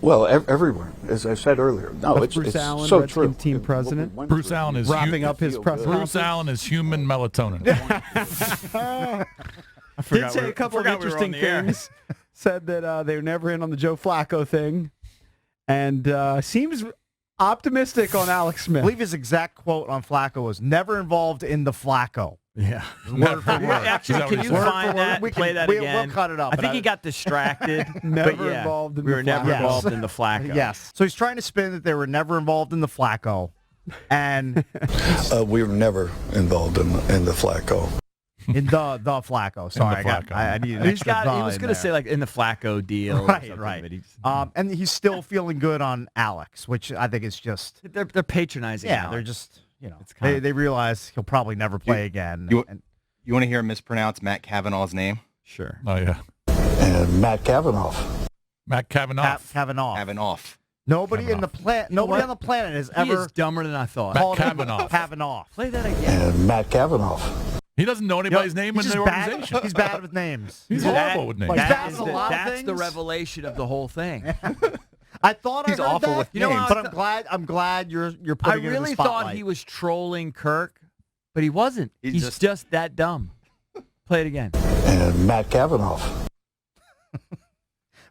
Well, everyone, as I said earlier. No, That's Bruce Allen, so Redskins true. team president. Bruce Allen is wrapping up his press Bruce Allen is human melatonin. Did say a couple of interesting things. Said that they were never in on the Joe Flacco thing, and seems optimistic on Alex Smith. I believe his exact quote on Flacco was, never involved in the Flacco. Yeah. Word for word. Actually, can you find that? Play that again. We'll cut it up. I think he got distracted. Never involved in we the were never Flacco. involved in the Flacco. Yes. So he's trying to spin that they were never involved in the Flacco. And we were never involved in the Flacco. in the Flacco. Sorry, Flacco. I need an He extra was going to say like in the Flacco deal. Right, or right. But he's, and he's still feeling good on Alex, which I think is just they're patronizing. yeah, Alex. they're just It's kind of- they realize he'll probably never play again. You want to hear him mispronounce Matt Cavanaugh's name? Sure. Oh, yeah. And Matt Kavanaugh. Matt Kavanaugh. Kavanaugh. Kavanaugh. Nobody Kavanaugh. in the planet. Nobody on the planet has He ever is dumber than I thought. Matt called him Kavanaugh. Kavanaugh. Play that again. And Matt Kavanaugh. He doesn't know anybody's name in He's the just bad. organization. He's bad with names. He's That- awful with names. He's That bad is with a the- lot of that's the things. revelation of the whole thing. I thought He's I heard awful that, with You know, names. I but I'm glad you're I putting it in the really spotlight. thought he was trolling Kirk, but he wasn't. He's He's just that dumb. Play it again. And Matt Kavanaugh.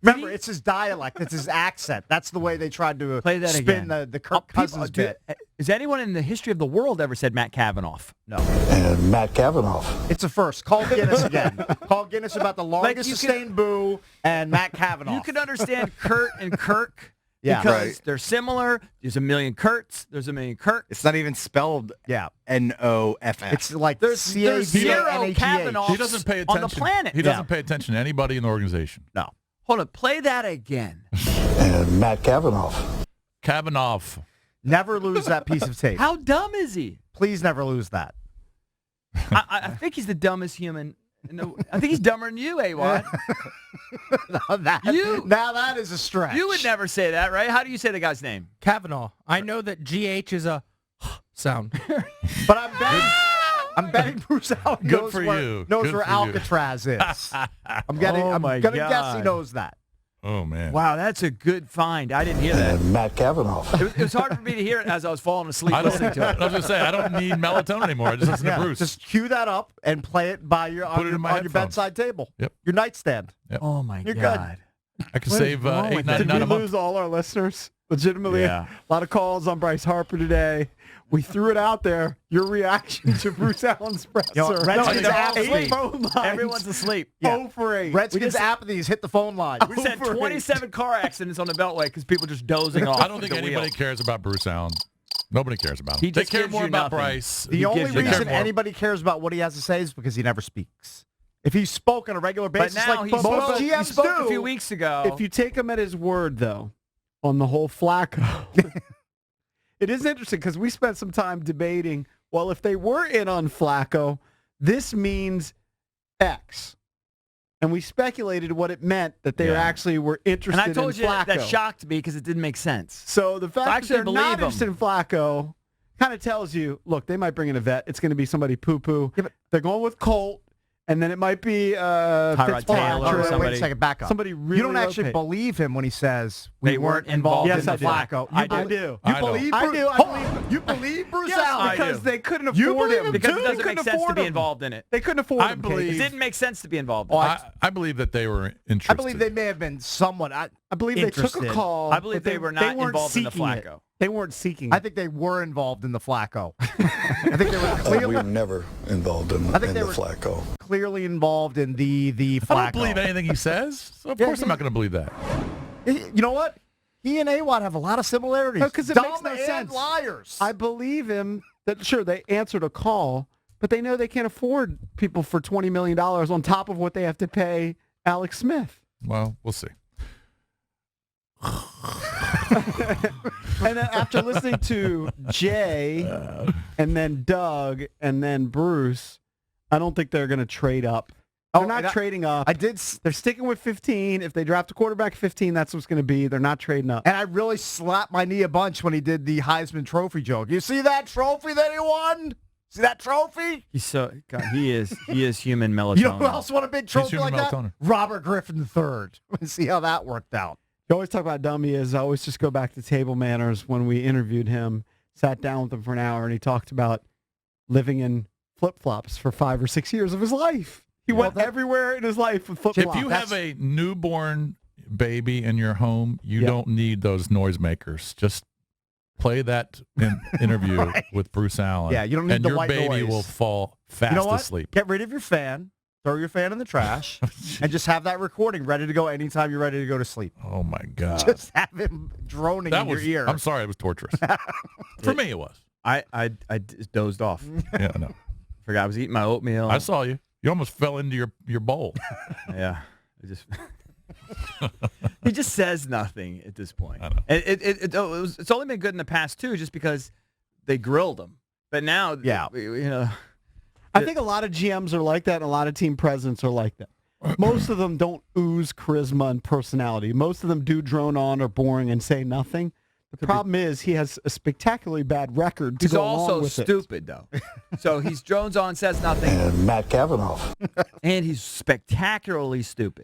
Remember, it's his dialect. It's his accent. That's the way they tried to Play that spin again. the Kirk Cousins bit. Has anyone in the history of the world ever said Matt Kavanaugh? No. And Matt Kavanaugh. It's a first. Call Guinness again. Call Guinness about the longest you can- sustained boo and Matt Kavanaugh. You can understand Kurt and Kirk Yeah. because Right. they're similar. There's a million Kurts. There's a million Kirks. It's not even spelled Yeah. N-O-F-F. It's like There's zero C-A-V-A-N-A-G-H. Kavanaugh He doesn't pay on attention. the planet. He doesn't pay attention to anybody in the organization. No. Hold on. Play that again. And Matt Kavanaugh. Kavanaugh. Never lose that piece of tape. How dumb is he? Please never lose that. I think he's the dumbest human. I think he's dumber than you, A-Watt. now that is a stretch. You would never say that, right? How do you say the guy's name? Kavanaugh. I know that GH is a sound. But I'm betting Bruce Allen Good knows for where, you. knows Good where for you. Alcatraz is. I'm Oh gonna my guess he God. knows that. Oh, man. Wow, that's a good find. I didn't hear that. And Matt Kavanaugh. It was hard for me to hear it as I was falling asleep I listening to was it. going to say, I don't need melatonin anymore. I just listen to Bruce. Just cue that up and play it by your Put on it your, in my on your headphones. bedside table. Yep. Your nightstand. Oh, my You're God. I can What is save wrong with that? Did $8.99 we a month. lose all our listeners? Legitimately, Yeah. a lot of calls on Bryce Harper today. We threw it out there. Your reaction to Bruce Allen's presser. You know, Redskins No, apathy. 8 phone lines. Everyone's asleep. 0 for 8. Redskins apathies hit the phone line. We just had Over 27 car accidents on the Beltway because people just dozing off. I don't think the anybody wheel. cares about Bruce Allen. Nobody cares about him. He They just care gives more you about nothing. Bryce. The He only gives you reason more. anybody cares about what he has to say is because he never speaks. If he spoke on a regular But basis, now like he most spoke, he GMs spoke do, a few weeks ago. If you take him at his word, though, on the whole Flacco, it is interesting because we spent some time debating, well, if they were in on Flacco, this means X. And we speculated what it meant that they Yeah. actually were interested and I told in you Flacco. that shocked me because it didn't make sense. So the fact that actually they're believe not him. interested in Flacco kind of tells you, look, they might bring in a vet. It's going to be somebody poo-poo. They're going with Colt, and then it might be Tyrod Taylor or Wait somebody. a second, back up. Somebody really you don't actually low-paid. believe him when he says we They weren't involved involved in in the the Flacco. I You do. believe- do. You I believe? I Bruce- do. I Hold believe- on. You believe Bruce Yes, Allen? I because do. they couldn't You afford believe him. him Because too? it They doesn't couldn't make sense to afford be him. involved in it. They couldn't afford I him. believe- It didn't make sense to be involved in Oh, it. I believe that they were interested. I believe they may have been somewhat. I believe they took a interested. call. I believe but they were not weren't involved in the seeking it. Flacco. They weren't seeking I it. think they were involved in the Flacco. I think they were We were clearly, never involved in I think the they were- Flacco. clearly involved in the Flacco. I don't believe anything he says. So of Yeah, course I'm not going to believe that. You know what? He and A-Watt have a lot of similarities. Because it Dumb makes no and sense. liars. I believe him that, sure, they answered a call, but they know they can't afford people for $20 million on top of what they have to pay Alex Smith. Well, we'll see. And then after listening to Jay and then Doug and then Bruce, I don't think they're going to trade up. They're not and trading up. I did, They're sticking with 15. If they draft a quarterback 15, that's what's going to be. They're not trading up. and I really slapped my knee a bunch when he did the Heisman Trophy joke. You see that trophy that he won? See that trophy? He's so God, he is human melatonin. You know who else won a big trophy human like melatonin. that? Robert Griffin III. See how that worked out. You always talk about dumb he is. I always just go back to table manners when we interviewed him, sat down with him for an hour, and he talked about living in flip-flops for 5 or 6 years of his life. He went everywhere in his life with flip-flops. If you have a newborn baby in your home, you don't need those noisemakers. Just play that interview with Bruce Allen. Yeah, you don't need and the your white baby noise. will fall fast You know what? asleep. Get rid of your fan. Throw your fan in the trash. And just have that recording ready to go anytime you're ready to go to sleep. Oh my God. Just have him droning in your ear. I'm sorry, it was torturous. For me, it was. I dozed off. Yeah, no. Forgot I was eating my oatmeal. I saw you. You almost fell into your bowl. Yeah. He just says nothing at this point. I know. It's only been good in the past, too, just because they grilled him. But now, I think a lot of GMs are like that, and a lot of team presidents are like that. Most of them don't ooze charisma and personality. Most of them do drone on or boring and say nothing. The problem is he has a spectacularly bad record to he's go along also with stupid, though. So he's drones on, says nothing, And Matt Kavanaugh. and he's spectacularly stupid.